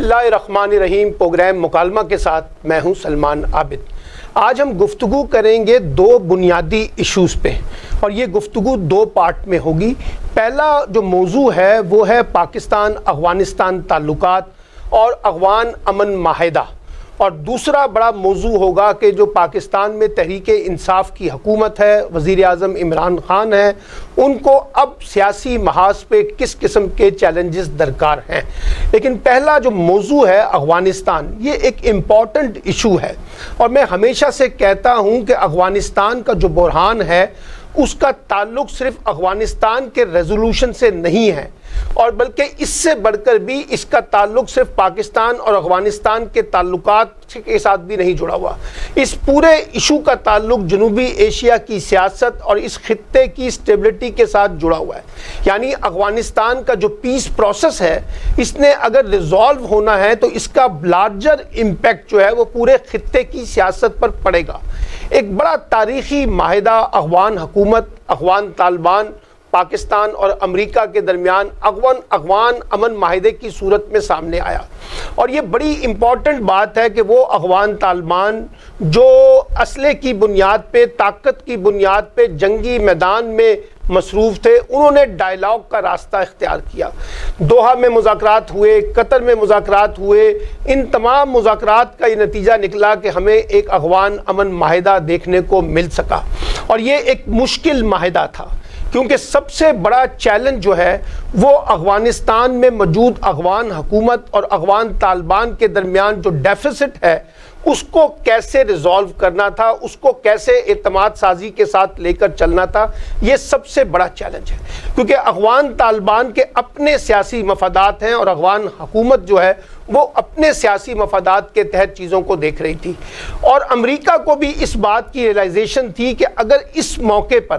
اللہ الرحمن الرحیم پروگرام مکالمہ کے ساتھ میں ہوں سلمان عابد۔ آج ہم گفتگو کریں گے دو بنیادی ایشوز پہ، اور یہ گفتگو دو پارٹ میں ہوگی۔ پہلا جو موضوع ہے وہ ہے پاکستان افغانستان تعلقات اور افغان امن معاہدہ، اور دوسرا بڑا موضوع ہوگا کہ جو پاکستان میں تحریک انصاف کی حکومت ہے، وزیر اعظم عمران خان ہے، ان کو اب سیاسی محاذ پہ کس قسم کے چیلنجز درکار ہیں۔ لیکن پہلا جو موضوع ہے افغانستان، یہ ایک امپورٹنٹ ایشو ہے، اور میں ہمیشہ سے کہتا ہوں کہ افغانستان کا جو بحران ہے اس کا تعلق صرف افغانستان کے ریزولوشن سے نہیں ہے، اور بلکہ اس سے بڑھ کر بھی اس کا تعلق صرف پاکستان اور افغانستان کے تعلقات کے ساتھ بھی نہیں جڑا ہوا۔ اس پورے ایشو کا تعلق جنوبی ایشیا کی سیاست اور اس خطے کی اسٹیبلٹی کے ساتھ جڑا ہوا ہے۔ یعنی افغانستان کا جو پیس پروسیس ہے، اس نے اگر ریزالو ہونا ہے تو اس کا لارجر امپیکٹ جو ہے وہ پورے خطے کی سیاست پر پڑے گا۔ ایک بڑا تاریخی معاہدہ افغان حکومت، افغان طالبان، پاکستان اور امریکہ کے درمیان افغان امن معاہدے کی صورت میں سامنے آیا، اور یہ بڑی امپورٹنٹ بات ہے کہ وہ افغان طالبان جو اسلحے کی بنیاد پہ، طاقت کی بنیاد پہ جنگی میدان میں مصروف تھے، انہوں نے ڈائیلاگ کا راستہ اختیار کیا۔ دوحہ میں مذاکرات ہوئے، قطر میں مذاکرات ہوئے، ان تمام مذاکرات کا یہ نتیجہ نکلا کہ ہمیں ایک افغان امن معاہدہ دیکھنے کو مل سکا، اور یہ ایک مشکل معاہدہ تھا، کیونکہ سب سے بڑا چیلنج جو ہے وہ افغانستان میں موجود افغان حکومت اور افغان طالبان کے درمیان جو ڈیفیسٹ ہے اس کو کیسے ریزالو کرنا تھا، اس کو کیسے اعتماد سازی کے ساتھ لے کر چلنا تھا۔ یہ سب سے بڑا چیلنج ہے، کیونکہ افغان طالبان کے اپنے سیاسی مفادات ہیں، اور افغان حکومت جو ہے وہ اپنے سیاسی مفادات کے تحت چیزوں کو دیکھ رہی تھی، اور امریکہ کو بھی اس بات کی ریئلائزیشن تھی کہ اگر اس موقع پر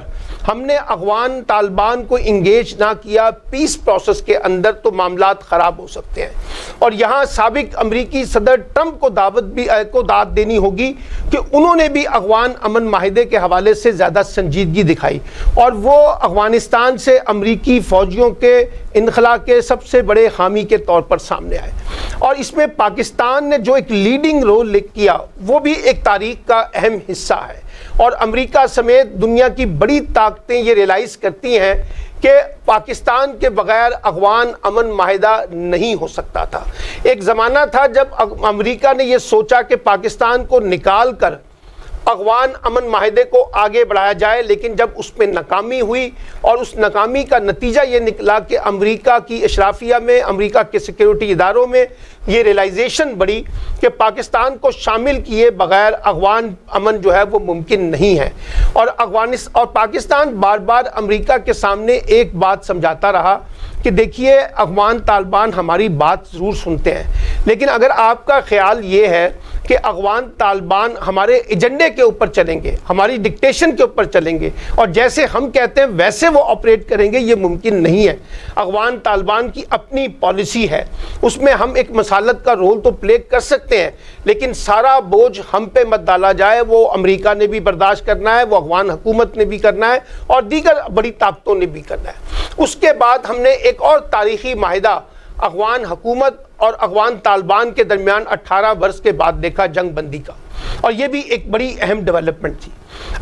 ہم نے افغان طالبان کو انگیج نہ کیا پیس پروسیس کے اندر تو معاملات خراب ہو سکتے ہیں۔ اور یہاں سابق امریکی صدر ٹرمپ کو داد دینی ہوگی کہ انہوں نے بھی افغان امن معاہدے کے حوالے سے زیادہ سنجیدگی دکھائی، اور وہ افغانستان سے امریکی فوجیوں کے انخلا کے سب سے بڑے حامی کے طور پر سامنے آئے، اور اس میں پاکستان نے جو ایک لیڈنگ رول کیا وہ بھی ایک تاریخ کا اہم حصہ ہے، اور امریکہ سمیت دنیا کی بڑی طاقتیں یہ ریلائز کرتی ہیں کہ پاکستان کے بغیر افغان امن معاہدہ نہیں ہو سکتا تھا۔ ایک زمانہ تھا جب امریکہ نے یہ سوچا کہ پاکستان کو نکال کر افغان امن معاہدے کو آگے بڑھایا جائے، لیکن جب اس میں ناکامی ہوئی، اور اس ناکامی کا نتیجہ یہ نکلا کہ امریکہ کی اشرافیہ میں، امریکہ کے سیکیورٹی اداروں میں یہ ریلائزیشن بڑھی کہ پاکستان کو شامل کیے بغیر افغان امن جو ہے وہ ممکن نہیں ہے، اور پاکستان بار بار امریکہ کے سامنے ایک بات سمجھاتا رہا کہ دیکھیے افغان طالبان ہماری بات ضرور سنتے ہیں، لیکن اگر آپ کا خیال یہ ہے کہ افغان طالبان ہمارے ایجنڈے کے اوپر چلیں گے، ہماری ڈکٹیشن کے اوپر چلیں گے، اور جیسے ہم کہتے ہیں ویسے وہ آپریٹ کریں گے، یہ ممکن نہیں ہے۔ افغان طالبان کی اپنی پالیسی ہے، اس میں ہم ایک مسالت کا رول تو پلے کر سکتے ہیں، لیکن سارا بوجھ ہم پہ مت ڈالا جائے، وہ امریکہ نے بھی برداشت کرنا ہے، وہ افغان حکومت نے بھی کرنا ہے، اور دیگر بڑی طاقتوں نے بھی کرنا ہے۔ اس کے بعد ہم نے ایک اور تاریخی معاہدہ افغان حکومت اور افغان طالبان کے درمیان 18 برس کے بعد دیکھا، جنگ بندی کا، اور یہ بھی ایک بڑی اہم ڈیولپمنٹ تھی۔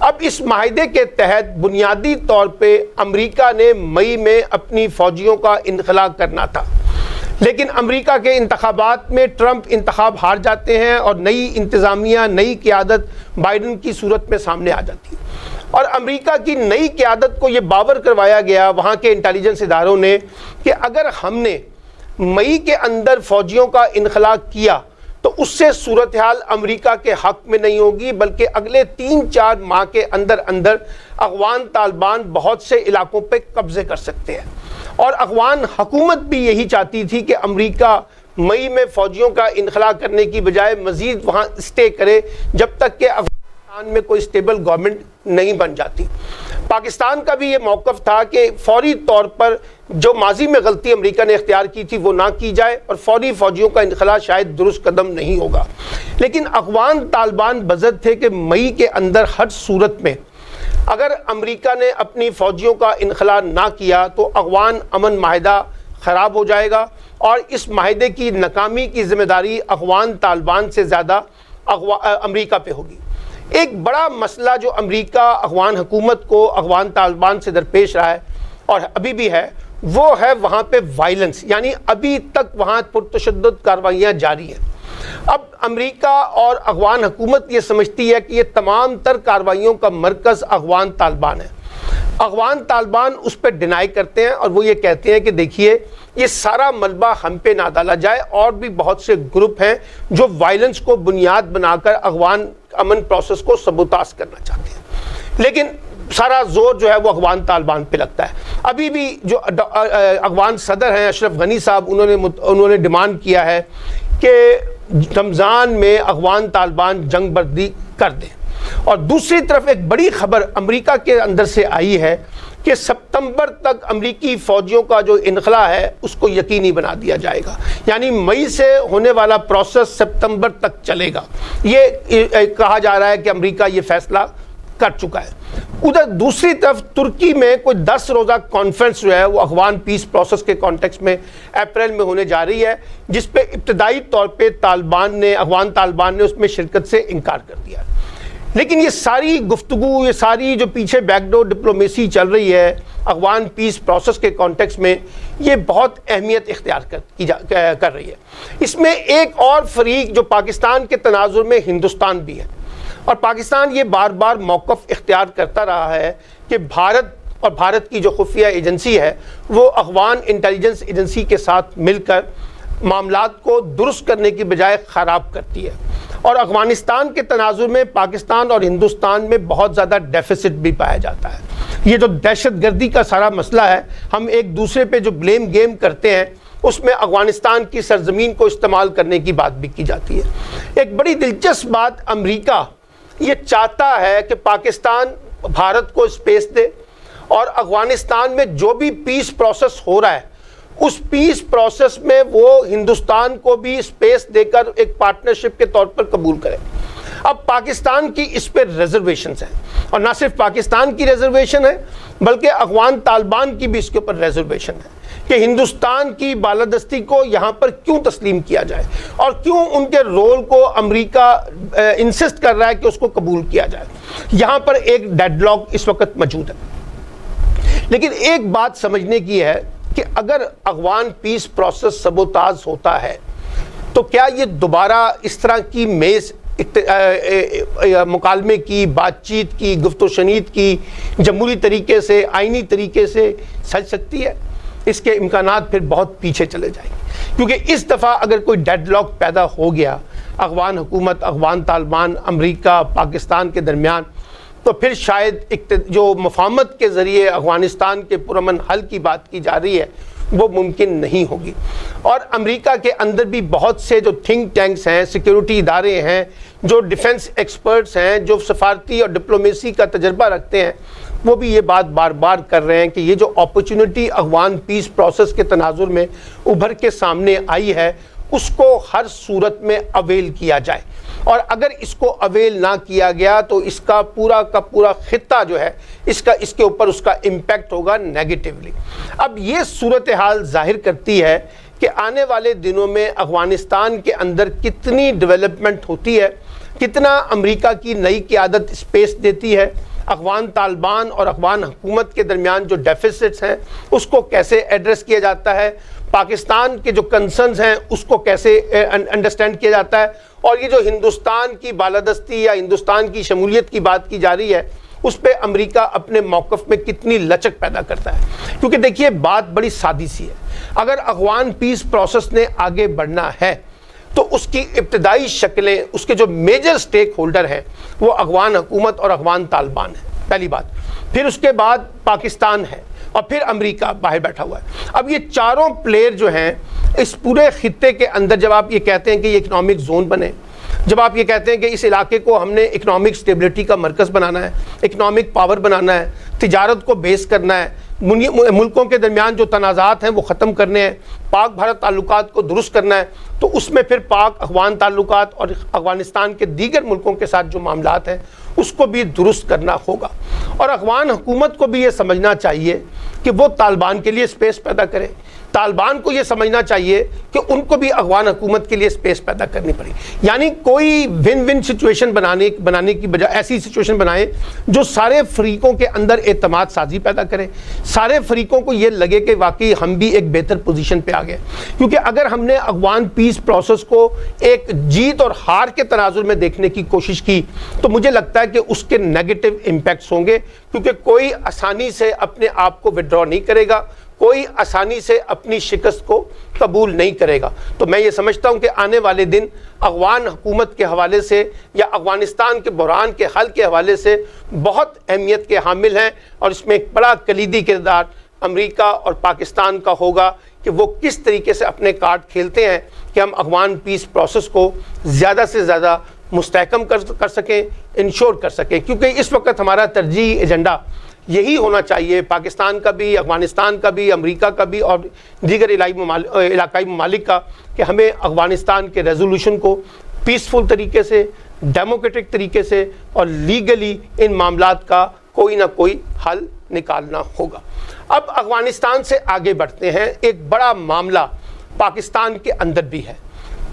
اب اس معاہدے کے تحت بنیادی طور پہ امریکہ نے مئی میں اپنی فوجیوں کا انخلا کرنا تھا، لیکن امریکہ کے انتخابات میں ٹرمپ انتخاب ہار جاتے ہیں، اور نئی انتظامیہ، نئی قیادت بائیڈن کی صورت میں سامنے آ جاتی ہے، اور امریکہ کی نئی قیادت کو یہ باور کروایا گیا وہاں کے انٹیلیجنس اداروں نے کہ اگر ہم نے مئی کے اندر فوجیوں کا انخلا کیا تو اس سے صورتحال امریکہ کے حق میں نہیں ہوگی، بلکہ اگلے 3-4 ماہ کے اندر افغان طالبان بہت سے علاقوں پہ قبضے کر سکتے ہیں، اور افغان حکومت بھی یہی چاہتی تھی کہ امریکہ مئی میں فوجیوں کا انخلا کرنے کی بجائے مزید وہاں اسٹے کرے جب تک کہ افغانستان میں کوئی اسٹیبل گورنمنٹ نہیں بن جاتی۔ پاکستان کا بھی یہ موقف تھا کہ فوری طور پر جو ماضی میں غلطی امریکہ نے اختیار کی تھی وہ نہ کی جائے، اور فوری فوجیوں کا انخلا شاید درست قدم نہیں ہوگا۔ لیکن افغان طالبان بضد تھے کہ مئی کے اندر ہر صورت میں اگر امریکہ نے اپنی فوجیوں کا انخلا نہ کیا تو افغان امن معاہدہ خراب ہو جائے گا، اور اس معاہدے کی ناکامی کی ذمہ داری افغان طالبان سے زیادہ امریکہ پہ ہوگی۔ ایک بڑا مسئلہ جو امریکہ افغان حکومت کو افغان طالبان سے درپیش رہا ہے اور ابھی بھی ہے، وہ ہے وہاں پہ وائلنس، یعنی ابھی تک وہاں پرتشدد کارروائیاں جاری ہیں۔ اب امریکہ اور افغان حکومت یہ سمجھتی ہے کہ یہ تمام تر کارروائیوں کا مرکز افغان طالبان ہے۔ افغان طالبان اس پہ ڈینائی کرتے ہیں اور وہ یہ کہتے ہیں کہ دیکھیے یہ سارا ملبہ ہم پہ نہ ڈالا جائے، اور بھی بہت سے گروپ ہیں جو وائلنس کو بنیاد بنا کر افغان امن پروسیس کو سبوتاژ کرنا چاہتے ہیں، لیکن سارا زور جو ہے وہ افغان طالبان پہ لگتا ہے۔ ابھی بھی جو افغان صدر ہیں اشرف غنی صاحب، انہوں نے ڈیمانڈ کیا ہے کہ رمضان میں افغان طالبان جنگ بندی کر دیں، اور دوسری طرف ایک بڑی خبر امریکہ کے اندر سے آئی ہے کہ ستمبر تک امریکی فوجیوں کا جو انخلا ہے اس کو یقینی بنا دیا جائے گا، یعنی مئی سے ہونے والا پروسیس ستمبر تک چلے گا۔ یہ کہا جا رہا ہے کہ امریکہ یہ فیصلہ کر چکا ہے۔ ادھر دوسری طرف ترکی میں کوئی 10 روزہ کانفرنس جو ہے وہ افغان پیس پروسیس کے کانٹیکسٹ میں اپریل میں ہونے جا رہی ہے، جس پہ ابتدائی طور پہ افغان طالبان نے اس میں شرکت سے انکار کر دیا۔ لیکن یہ ساری گفتگو، یہ ساری جو پیچھے بیک ڈور ڈپلومیسی چل رہی ہے افغان پیس پروسیس کے کانٹیکسٹ میں، یہ بہت اہمیت اختیار کر رہی ہے۔ اس میں ایک اور فریق جو پاکستان کے تناظر میں ہندوستان بھی ہے، اور پاکستان یہ بار بار موقف اختیار کرتا رہا ہے کہ بھارت کی جو خفیہ ایجنسی ہے وہ افغان انٹیلیجنس ایجنسی کے ساتھ مل کر معاملات کو درست کرنے کی بجائے خراب کرتی ہے، اور افغانستان کے تناظر میں پاکستان اور ہندوستان میں بہت زیادہ ڈیفیسٹ بھی پایا جاتا ہے۔ یہ جو دہشت گردی کا سارا مسئلہ ہے، ہم ایک دوسرے پہ جو بلیم گیم کرتے ہیں اس میں افغانستان کی سرزمین کو استعمال کرنے کی بات بھی کی جاتی ہے۔ ایک بڑی دلچسپ بات، امریکہ یہ چاہتا ہے کہ پاکستان بھارت کو اسپیس دے، اور افغانستان میں جو بھی پیس پروسیس ہو رہا ہے اس پیس پروسیس میں وہ ہندوستان کو بھی اسپیس دے کر ایک پارٹنرشپ کے طور پر قبول کرے۔ اب پاکستان کی اس پہ ریزرویشنز ہیں، اور نہ صرف پاکستان کی ریزرویشن ہے بلکہ افغان طالبان کی بھی اس کے اوپر ریزرویشن ہے کہ ہندوستان کی بالادستی کو یہاں پر کیوں تسلیم کیا جائے، اور کیوں ان کے رول کو امریکہ انسسٹ کر رہا ہے کہ اس کو قبول کیا جائے۔ یہاں پر ایک ڈیڈ لاک اس وقت موجود ہے۔ لیکن ایک بات سمجھنے کی ہے کہ اگر افغان پیس پروسیس سبوتاژ ہوتا ہے تو کیا یہ دوبارہ اس طرح کی میز مکالمے کی، بات چیت کی، گفت و شنید کی جمہوری طریقے سے، آئینی طریقے سے سج سکتی ہے؟ اس کے امکانات پھر بہت پیچھے چلے جائیں گے، کیونکہ اس دفعہ اگر کوئی ڈیڈ لاک پیدا ہو گیا افغان حکومت، افغان طالبان، امریکہ، پاکستان کے درمیان، تو پھر شاید جو مفاہمت کے ذریعے افغانستان کے پرامن حل کی بات کی جا رہی ہے وہ ممکن نہیں ہوگی۔ اور امریکہ کے اندر بھی بہت سے جو تھنک ٹینکس ہیں، سیکیورٹی ادارے ہیں، جو ڈیفنس ایکسپرٹس ہیں، جو سفارتی اور ڈپلومیسی کا تجربہ رکھتے ہیں، وہ بھی یہ بات بار بار کر رہے ہیں کہ یہ جو اپرچونٹی افغان پیس پروسیس کے تناظر میں ابھر کے سامنے آئی ہے اس کو ہر صورت میں اویل کیا جائے، اور اگر اس کو اویل نہ کیا گیا تو اس کا پورا خطہ جو ہے اس کے اوپر اس کا امپیکٹ ہوگا نیگیٹیولی۔ اب یہ صورتحال ظاہر کرتی ہے کہ آنے والے دنوں میں افغانستان کے اندر کتنی ڈیولپمنٹ ہوتی ہے، کتنا امریکہ کی نئی قیادت اسپیس دیتی ہے، افغان طالبان اور افغان حکومت کے درمیان جو ڈیفیسٹس ہیں اس کو کیسے ایڈریس کیا جاتا ہے، پاکستان کے جو کنسرنز ہیں اس کو کیسے انڈرسٹینڈ کیا جاتا ہے، اور یہ جو ہندوستان کی بالادستی یا ہندوستان کی شمولیت کی بات کی جا رہی ہے اس پہ امریکہ اپنے موقف میں کتنی لچک پیدا کرتا ہے۔ کیونکہ دیکھیے بات بڑی سادی سی ہے، اگر افغان پیس پروسیس نے آگے بڑھنا ہے تو اس کی ابتدائی شکلیں، اس کے جو میجر سٹیک ہولڈر ہیں وہ افغان حکومت اور افغان طالبان ہیں، پہلی بات، پھر اس کے بعد پاکستان ہے، اور پھر امریکہ باہر بیٹھا ہوا ہے۔ اب یہ چاروں پلیئر جو ہیں اس پورے خطے کے اندر، جب آپ یہ کہتے ہیں کہ یہ اکنامک زون بنے، جب آپ یہ کہتے ہیں کہ اس علاقے کو ہم نے اکنامک سٹیبلٹی کا مرکز بنانا ہے، اکنامک پاور بنانا ہے، تجارت کو بیس کرنا ہے، ملکوں کے درمیان جو تنازعات ہیں وہ ختم کرنے ہیں، پاک بھارت تعلقات کو درست کرنا ہے، تو اس میں پھر پاک افغان تعلقات اور افغانستان کے دیگر ملکوں کے ساتھ جو معاملات ہیں اس کو بھی درست کرنا ہوگا۔ اور افغان حکومت کو بھی یہ سمجھنا چاہیے کہ وہ طالبان کے لیے اسپیس پیدا کرے، طالبان کو یہ سمجھنا چاہیے کہ ان کو بھی افغان حکومت کے لیے اسپیس پیدا کرنی پڑی، یعنی کوئی ون ون سچویشن بنانے کی بجائے ایسی سچویشن بنائیں جو سارے فریقوں کے اندر اعتماد سازی پیدا کرے، سارے فریقوں کو یہ لگے کہ واقعی ہم بھی ایک بہتر پوزیشن پہ آ گئے. کیونکہ اگر ہم نے افغان پیس پروسیس کو ایک جیت اور ہار کے تناظر میں دیکھنے کی کوشش کی تو مجھے لگتا ہے کہ اس کے نیگیٹو امپیکٹس ہوں گے، کیونکہ کوئی آسانی سے اپنے آپ کو وڈرا نہیں کرے گا، کوئی آسانی سے اپنی شکست کو قبول نہیں کرے گا. تو میں یہ سمجھتا ہوں کہ آنے والے دن افغان حکومت کے حوالے سے یا افغانستان کے بحران کے حل کے حوالے سے بہت اہمیت کے حامل ہیں، اور اس میں ایک بڑا کلیدی کردار امریکہ اور پاکستان کا ہوگا کہ وہ کس طریقے سے اپنے کارڈ کھیلتے ہیں کہ ہم افغان پیس پروسیس کو زیادہ سے زیادہ مستحکم کر سکیں، انشور کر سکیں. کیونکہ اس وقت ہمارا ترجیحی ایجنڈا یہی ہونا چاہیے، پاکستان کا بھی، افغانستان کا بھی، امریکہ کا بھی اور دیگر علاقائی ممالک کا، کہ ہمیں افغانستان کے ریزولوشن کو پیسفل طریقے سے، ڈیموکریٹک طریقے سے اور لیگلی ان معاملات کا کوئی نہ کوئی حل نکالنا ہوگا. اب افغانستان سے آگے بڑھتے ہیں. ایک بڑا معاملہ پاکستان کے اندر بھی ہے.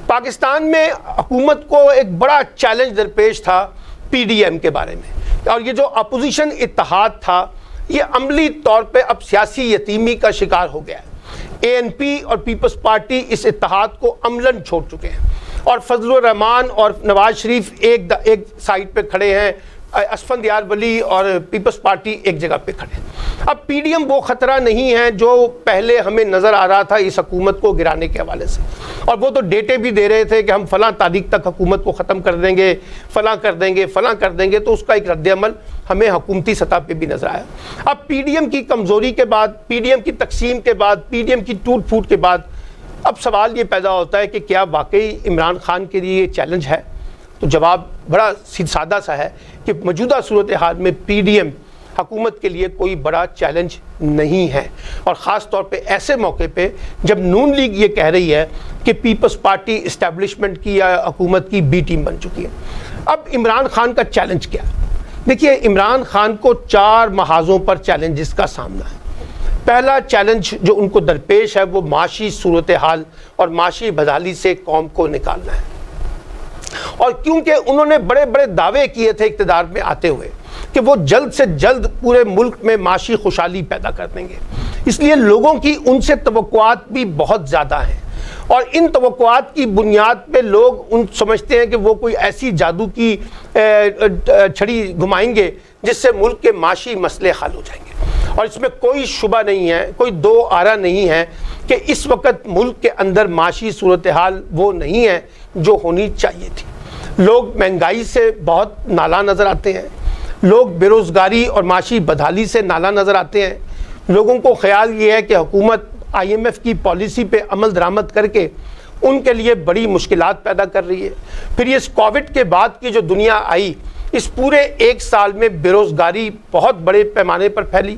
پاکستان میں حکومت کو ایک بڑا چیلنج درپیش تھا پی ڈی ایم کے بارے میں، اور یہ جو اپوزیشن اتحاد تھا یہ عملی طور پہ اب سیاسی یتیمی کا شکار ہو گیا ہے. اے این پی اور پیپلز پارٹی اس اتحاد کو عملاً چھوڑ چکے ہیں، اور فضل الرحمان اور نواز شریف ایک سائڈ پہ کھڑے ہیں، اسفندیار ولی اور پیپلز پارٹی ایک جگہ پہ کھڑے ہیں. اب پی ڈی ایم وہ خطرہ نہیں ہے جو پہلے ہمیں نظر آ رہا تھا اس حکومت کو گرانے کے حوالے سے، اور وہ تو ڈیٹے بھی دے رہے تھے کہ ہم فلاں تاریخ تک حکومت کو ختم کر دیں گے، فلاں کر دیں گے، فلاں کر دیں گے. تو اس کا ایک رد عمل ہمیں حکومتی سطح پہ بھی نظر آیا. اب پی ڈی ایم کی کمزوری کے بعد، پی ڈی ایم کی تقسیم کے بعد، پی ڈی ایم کی ٹوٹ پھوٹ کے بعد اب سوال یہ پیدا ہوتا ہے کہ کیا واقعی عمران خان کے لیے یہ چیلنج ہے؟ تو جواب بڑا سادہ سا ہے کہ موجودہ صورتحال میں پی ڈی ایم حکومت کے لیے کوئی بڑا چیلنج نہیں ہے، اور خاص طور پہ ایسے موقع پہ جب نون لیگ یہ کہہ رہی ہے کہ پیپلز پارٹی اسٹیبلشمنٹ کی یا حکومت کی بی ٹیم بن چکی ہے. اب عمران خان کا چیلنج کیا ہے؟ دیکھیے، عمران خان کو 4 محاذوں پر چیلنجز کا سامنا ہے. پہلا چیلنج جو ان کو درپیش ہے وہ معاشی صورتحال اور معاشی بدحالی سے قوم کو نکالنا ہے. اور کیونکہ انہوں نے بڑے بڑے دعوے کیے تھے اقتدار میں آتے ہوئے کہ وہ جلد سے جلد پورے ملک میں معاشی خوشحالی پیدا کر دیں گے، اس لیے لوگوں کی ان سے توقعات بھی بہت زیادہ ہیں، اور ان توقعات کی بنیاد پہ لوگ سمجھتے ہیں کہ وہ کوئی ایسی جادو کی چھڑی گھمائیں گے جس سے ملک کے معاشی مسئلے حل ہو جائیں گے. اور اس میں کوئی شبہ نہیں ہے، کوئی دو آرا نہیں ہے کہ اس وقت ملک کے اندر معاشی صورتحال وہ نہیں ہے جو ہونی چاہیے تھی. لوگ مہنگائی سے بہت نالاں نظر آتے ہیں، لوگ بے روزگاری اور معاشی بدحالی سے نالاں نظر آتے ہیں. لوگوں کو خیال یہ ہے کہ حکومت آئی ایم ایف کی پالیسی پہ عمل درآمد کر کے ان کے لیے بڑی مشکلات پیدا کر رہی ہے. پھر اس کووڈ کے بعد کی جو دنیا آئی، اس پورے 1 سال میں بے روزگاری بہت بڑے پیمانے پر پھیلی،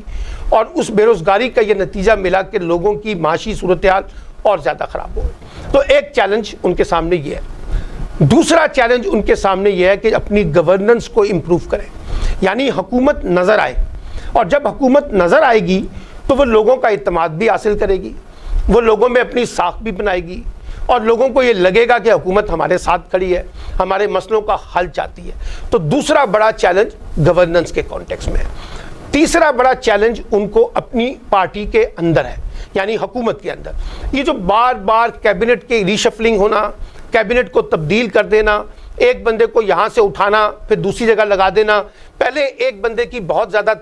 اور اس بے روزگاری کا یہ نتیجہ ملا کہ لوگوں کی معاشی صورتحال اور زیادہ خراب ہو گئی. تو ایک چیلنج ان کے سامنے یہ ہے. دوسرا چیلنج ان کے سامنے یہ ہے کہ اپنی گورننس کو امپروو کریں، یعنی حکومت نظر آئے، اور جب حکومت نظر آئے گی تو وہ لوگوں کا اعتماد بھی حاصل کرے گی، وہ لوگوں میں اپنی ساکھ بھی بنائے گی، اور لوگوں کو یہ لگے گا کہ حکومت ہمارے ساتھ کھڑی ہے، ہمارے مسئلوں کا حل چاہتی ہے. تو دوسرا بڑا چیلنج گورننس کے کانٹیکس میں ہے. تیسرا بڑا چیلنج ان کو اپنی پارٹی کے اندر ہے، یعنی حکومت کے اندر. یہ جو بار بار کیبنٹ کی ریشفلنگ ہونا، کیبنٹ کو تبدیل کر دینا، ایک بندے کو یہاں سے اٹھانا پھر دوسری جگہ لگا دینا، پہلے ایک بندے کی بہت زیادہ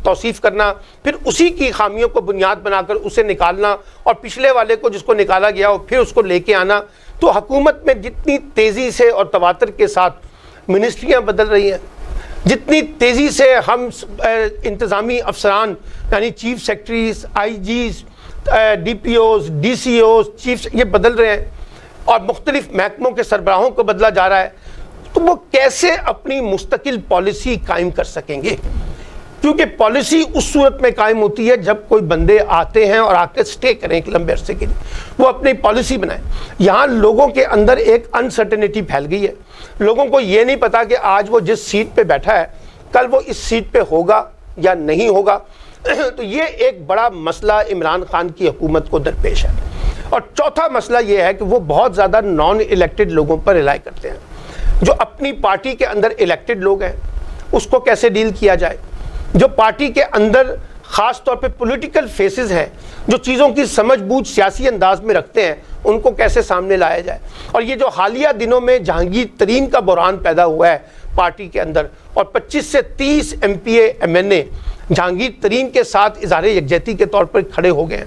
توصیف کرنا، پھر اسی کی خامیوں کو بنیاد بنا کر اسے نکالنا، اور پچھلے والے کو جس کو نکالا گیا ہو پھر اس کو لے کے آنا. تو حکومت میں جتنی تیزی سے اور تواتر کے ساتھ منسٹریاں بدل رہی ہیں، جتنی تیزی سے ہم انتظامی افسران یعنی chief secretaries, I Gs, D P Os, D C Os, chief, یہ بدل رہے ہیں، اور مختلف محکموں کے سربراہوں کو بدلا جا رہا ہے، تو وہ کیسے اپنی مستقل پالیسی قائم کر سکیں گے؟ کیونکہ پالیسی اس صورت میں قائم ہوتی ہے جب کوئی بندے آتے ہیں اور آ کے سٹے کریں ایک لمبے عرصے کے لیے، وہ اپنی پالیسی بنائیں. یہاں لوگوں کے اندر ایک انسرٹنٹی پھیل گئی ہے. لوگوں کو یہ نہیں پتا کہ آج وہ جس سیٹ پہ بیٹھا ہے کل وہ اس سیٹ پہ ہوگا یا نہیں ہوگا. تو یہ ایک بڑا مسئلہ عمران خان کی حکومت کو درپیش ہے. اور چوتھا مسئلہ یہ ہے کہ وہ بہت زیادہ نان الیکٹڈ لوگوں پر ریلائی کرتے ہیں. جو اپنی پارٹی کے اندر الیکٹڈ لوگ ہیں اس کو کیسے ڈیل کیا جائے, جو پارٹی کے اندر خاص طور پہ پولیٹیکل فیسز ہیں جو چیزوں کی سمجھ بوجھ سیاسی انداز میں رکھتے ہیں, ان کو کیسے سامنے لایا جائے. اور یہ جو حالیہ دنوں میں جہانگیر ترین کا بحران پیدا ہوا ہے پارٹی کے اندر, اور 25 سے 30 MPA جہانگیر ترین کے ساتھ اظہار یکجہتی کے طور پر کھڑے ہو گئے ہیں,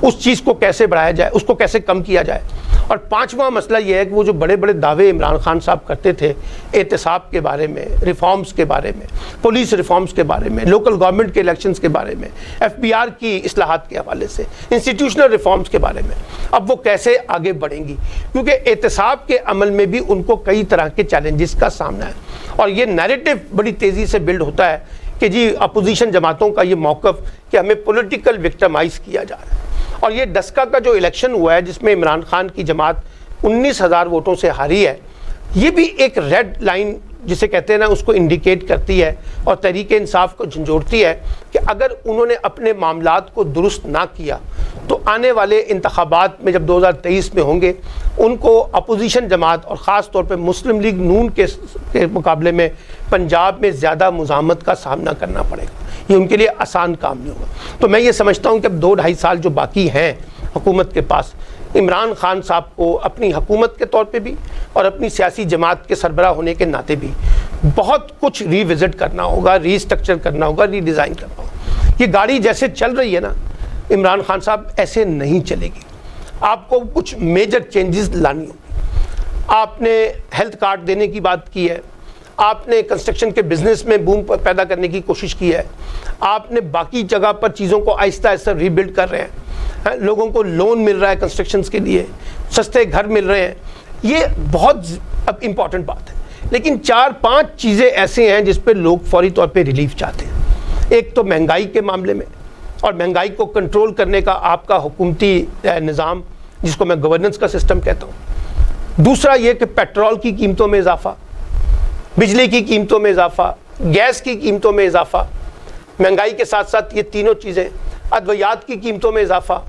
اس چیز کو کیسے بڑھایا جائے, اس کو کیسے کم کیا جائے. اور پانچواں مسئلہ یہ ہے کہ وہ جو بڑے بڑے دعوے عمران خان صاحب کرتے تھے احتساب کے بارے میں, ریفارمز کے بارے میں, پولیس ریفارمز کے بارے میں, لوکل گورنمنٹ کے الیکشنز کے بارے میں, FBR کی اصلاحات کے حوالے سے, انسٹیٹیوشنل ریفارمز کے بارے میں, اب وہ کیسے آگے بڑھیں گی, کیونکہ احتساب کے عمل میں بھی ان کو کئی طرح کے چیلنجز کا سامنا ہے. اور یہ نیریٹو بڑی تیزی سے بلڈ ہوتا ہے کہ جی اپوزیشن جماعتوں کا یہ موقف کہ ہمیں پولیٹیکل وکٹمائز کیا جا رہا ہے. اور یہ ڈسکا کا جو الیکشن ہوا ہے جس میں عمران خان کی جماعت 19,000 ووٹوں سے ہاری ہے, یہ بھی ایک ریڈ لائن جسے کہتے ہیں نا اس کو انڈیکیٹ کرتی ہے اور تحریک انصاف کو جھنجھوڑتی ہے کہ اگر انہوں نے اپنے معاملات کو درست نہ کیا تو آنے والے انتخابات میں جب 2023 میں ہوں گے ان کو اپوزیشن جماعت اور خاص طور پہ مسلم لیگ نون کے مقابلے میں پنجاب میں زیادہ مزاحمت کا سامنا کرنا پڑے گا. یہ ان کے لیے آسان کام نہیں ہوگا. تو میں یہ سمجھتا ہوں کہ اب 2-2.5 سال جو باقی ہیں حکومت کے پاس, عمران خان صاحب کو اپنی حکومت کے طور پہ بھی اور اپنی سیاسی جماعت کے سربراہ ہونے کے ناطے بھی بہت کچھ ری وزٹ کرنا ہوگا, ری اسٹرکچر کرنا ہوگا, ری ڈیزائن کرنا ہوگا. یہ گاڑی جیسے چل رہی ہے نا عمران خان صاحب, ایسے نہیں چلے گی. آپ کو کچھ میجر چینجز لانی ہوگی. آپ نے ہیلتھ کارڈ دینے کی بات کی ہے, آپ نے کنسٹرکشن کے بزنس میں بوم پیدا کرنے کی کوشش کی ہے, آپ نے باقی جگہ پر چیزوں کو آہستہ آہستہ ری بلڈ کر رہے ہیں, لوگوں کو لون مل رہا ہے کنسٹرکشنز کے لیے, سستے گھر مل رہے ہیں. یہ بہت اب امپورٹنٹ بات ہے. لیکن 4-5 چیزیں ایسے ہیں جس پہ لوگ فوری طور پہ ریلیف چاہتے ہیں. ایک تو مہنگائی کے معاملے میں, اور مہنگائی کو کنٹرول کرنے کا آپ کا حکومتی نظام جس کو میں گورننس کا سسٹم کہتا ہوں. دوسرا یہ کہ پیٹرول کی قیمتوں میں اضافہ, بجلی کی قیمتوں میں اضافہ, گیس کی قیمتوں میں اضافہ, مہنگائی کے ساتھ ساتھ یہ تینوں چیزیں, ادویات کی قیمتوں میں اضافہ.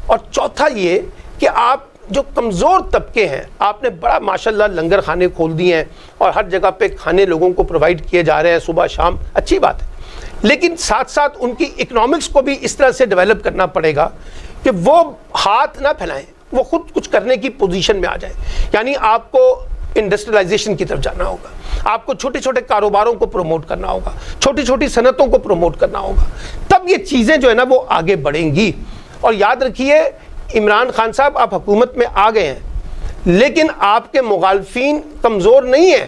اور چوتھا یہ کہ آپ جو کمزور طبقے ہیں, آپ نے بڑا ماشاءاللہ لنگر خانے کھول دیے ہیں اور ہر جگہ پہ کھانے لوگوں کو پرووائڈ کیے جا رہے ہیں صبح شام, اچھی بات ہے. لیکن ساتھ ساتھ ان کی اکنامکس کو بھی اس طرح سے ڈیولپ کرنا پڑے گا کہ وہ ہاتھ نہ پھیلائیں, وہ خود کچھ کرنے کی پوزیشن میں آ جائیں. یعنی آپ کو انڈسٹریلائزیشن کی طرف جانا ہوگا, آپ کو چھوٹے چھوٹے کاروباروں کو پروموٹ کرنا ہوگا, چھوٹی چھوٹی صنعتوں کو پروموٹ کرنا ہوگا, تب یہ چیزیں جو ہے نا وہ آگے بڑھیں گی. اور یاد رکھیے عمران خان صاحب آپ حکومت میں آ گئے ہیں, لیکن آپ کے مخالفین کمزور نہیں ہیں.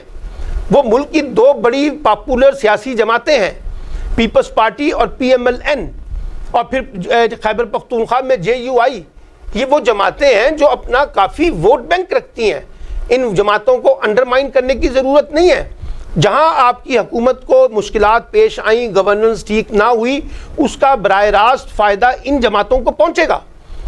وہ ملک کی 2 بڑی پاپولر سیاسی جماعتیں ہیں, پیپلز پارٹی اور PMLN, اور پھر خیبر پختونخوا میں JUI. یہ وہ جماعتیں ہیں جو اپنا کافی ووٹ بینک رکھتی ہیں. ان جماعتوں کو انڈرمائن کرنے کی ضرورت نہیں ہے. جہاں آپ کی حکومت کو مشکلات پیش آئیں, گورننس ٹھیک نہ ہوئی, اس کا براہ راست فائدہ ان جماعتوں کو پہنچے گا.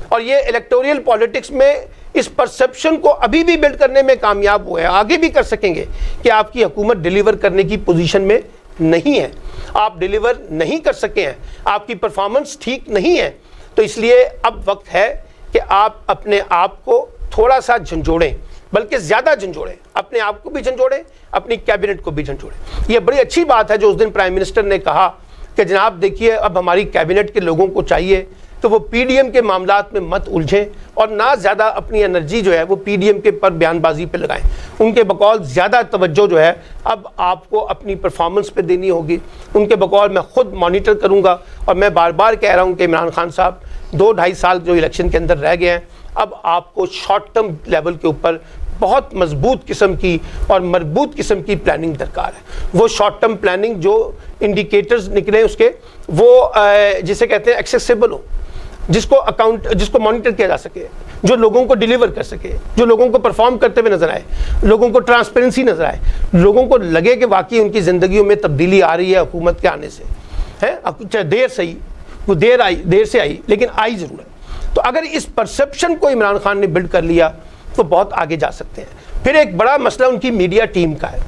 اور یہ الیکٹوریل پالیٹکس میں اس پرسپشن کو ابھی بھی بلڈ کرنے میں کامیاب ہوئے ہیں, آگے بھی کر سکیں گے کہ آپ کی حکومت ڈیلیور کرنے کی پوزیشن میں نہیں ہے, آپ ڈیلیور نہیں کر سکے ہیں, آپ کی پرفارمنس ٹھیک نہیں ہے. تو اس لیے اب وقت ہے کہ آپ اپنے آپ کو تھوڑا سا جھنجھوڑیں, بلکہ زیادہ جھنجھوڑیں, اپنے آپ کو بھی جھنجھوڑیں, اپنی کیبنٹ کو بھی جھنجھوڑیں. یہ بڑی اچھی بات ہے جو اس دن پرائم منسٹر نے کہا کہ جناب دیکھیے اب ہماری کیبنٹ کے لوگوں کو چاہیے تو وہ PDM کے معاملات میں مت الجھیں اور نہ زیادہ اپنی انرجی جو ہے وہ PDM کے پر بیان بازی پہ لگائیں. ان کے بقول زیادہ توجہ جو ہے اب آپ کو اپنی پرفارمنس پہ دینی ہوگی. ان کے بقول میں خود مانیٹر کروں گا, اور میں بار بار کہہ رہا ہوں کہ عمران خان صاحب 2-2.5 سال جو الیکشن کے اندر رہ گئے ہیں, اب آپ کو شارٹ ٹرم لیول کے اوپر بہت مضبوط قسم کی اور مربوط قسم کی پلاننگ درکار ہے. وہ شارٹ ٹرم پلاننگ جو انڈیکیٹرز نکلیں اس کے, وہ جسے کہتے ہیں ایکسیسیبل ہو, جس کو مانیٹر کیا جا سکے, جو لوگوں کو ڈیلیور کر سکے, جو لوگوں کو پرفارم کرتے ہوئے نظر آئے, لوگوں کو ٹرانسپیرنسی نظر آئے, لوگوں کو لگے کہ واقعی ان کی زندگیوں میں تبدیلی آ رہی ہے حکومت کے آنے سے. ہے دیر صحیح, وہ دیر سے آئی لیکن آئی ضرور ہے. تو اگر اس پرسپشن کو عمران خان نے بلڈ کر لیا تو بہت آگے جا سکتے ہیں. پھر ایک بڑا مسئلہ ان کی میڈیا ٹیم کا ہے,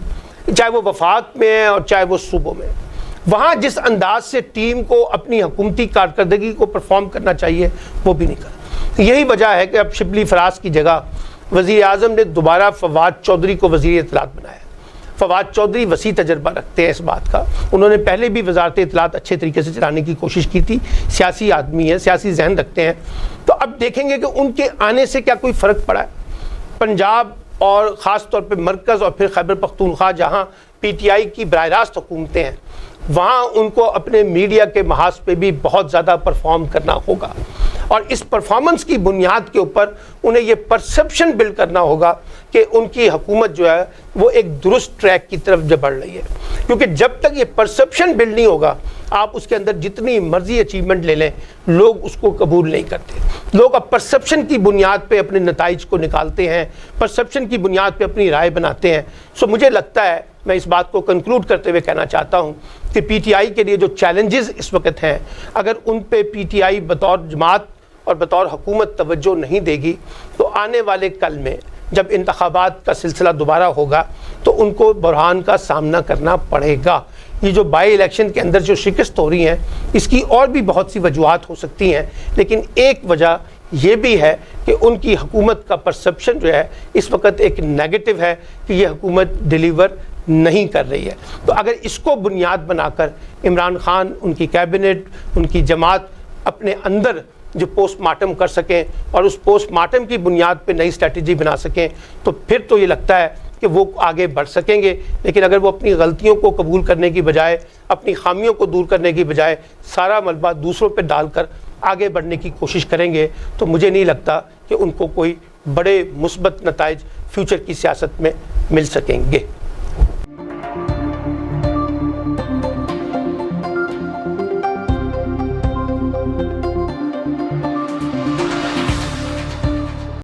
چاہے وہ وفاق میں ہے اور چاہے وہ صوبوں میں. وہاں جس انداز سے ٹیم کو اپنی حکومتی کارکردگی کو پرفارم کرنا چاہیے وہ بھی نہیں کر. یہی وجہ ہے کہ اب شبلی فراز کی جگہ وزیر اعظم نے دوبارہ فواد چودھری کو وزیر اطلاعات بنایا. فواد چودھری وسیع تجربہ رکھتے ہیں اس بات کا, انہوں نے پہلے بھی وزارت اطلاعات اچھے طریقے سے چلانے کی کوشش کی تھی, سیاسی آدمی ہیں, سیاسی ذہن رکھتے ہیں. تو اب دیکھیں گے کہ ان کے آنے سے کیا کوئی فرق پڑا ہے. پنجاب اور خاص طور پہ مرکز اور پھر خیبر پختونخوا جہاں پی ٹی آئی کی براہ راست حکومتیں ہیں, وہاں ان کو اپنے میڈیا کے محاذ پہ بھی بہت زیادہ پرفارم کرنا ہوگا, اور اس پرفارمنس کی بنیاد کے اوپر انہیں یہ پرسپشن بلڈ کرنا ہوگا کہ ان کی حکومت جو ہے وہ ایک درست ٹریک کی طرف بڑھ رہی ہے. کیونکہ جب تک یہ پرسپشن بلڈ نہیں ہوگا, آپ اس کے اندر جتنی مرضی اچیومنٹ لے لیں, لوگ اس کو قبول نہیں کرتے. لوگ اب پرسپشن کی بنیاد پہ اپنے نتائج کو نکالتے ہیں, پرسپشن کی بنیاد پہ اپنی رائے بناتے ہیں. سو مجھے لگتا ہے, میں اس بات کو کنکلوڈ کرتے ہوئے کہنا چاہتا ہوں کہ پی ٹی آئی کے لیے جو چیلنجز اس وقت ہیں, اگر ان پہ پی ٹی آئی بطور جماعت اور بطور حکومت توجہ نہیں دے گی, تو آنے والے کل میں جب انتخابات کا سلسلہ دوبارہ ہوگا تو ان کو بحران کا سامنا کرنا پڑے گا. یہ جو بائی الیکشن کے اندر جو شکست ہو رہی ہیں, اس کی اور بھی بہت سی وجوہات ہو سکتی ہیں, لیکن ایک وجہ یہ بھی ہے کہ ان کی حکومت کا پرسپشن جو ہے اس وقت ایک نیگیٹو ہے کہ یہ حکومت ڈیلیور نہیں کر رہی ہے. تو اگر اس کو بنیاد بنا کر عمران خان, ان کی کیبنٹ, ان کی جماعت اپنے اندر جو پوسٹ مارٹم کر سکیں اور اس پوسٹ مارٹم کی بنیاد پہ نئی اسٹریٹجی بنا سکیں, تو پھر تو یہ لگتا ہے کہ وہ آگے بڑھ سکیں گے. لیکن اگر وہ اپنی غلطیوں کو قبول کرنے کی بجائے, اپنی خامیوں کو دور کرنے کی بجائے سارا ملبہ دوسروں پہ ڈال کر آگے بڑھنے کی کوشش کریں گے, تو مجھے نہیں لگتا کہ ان کو کوئی بڑے مثبت نتائج فیوچر کی سیاست میں مل سکیں گے.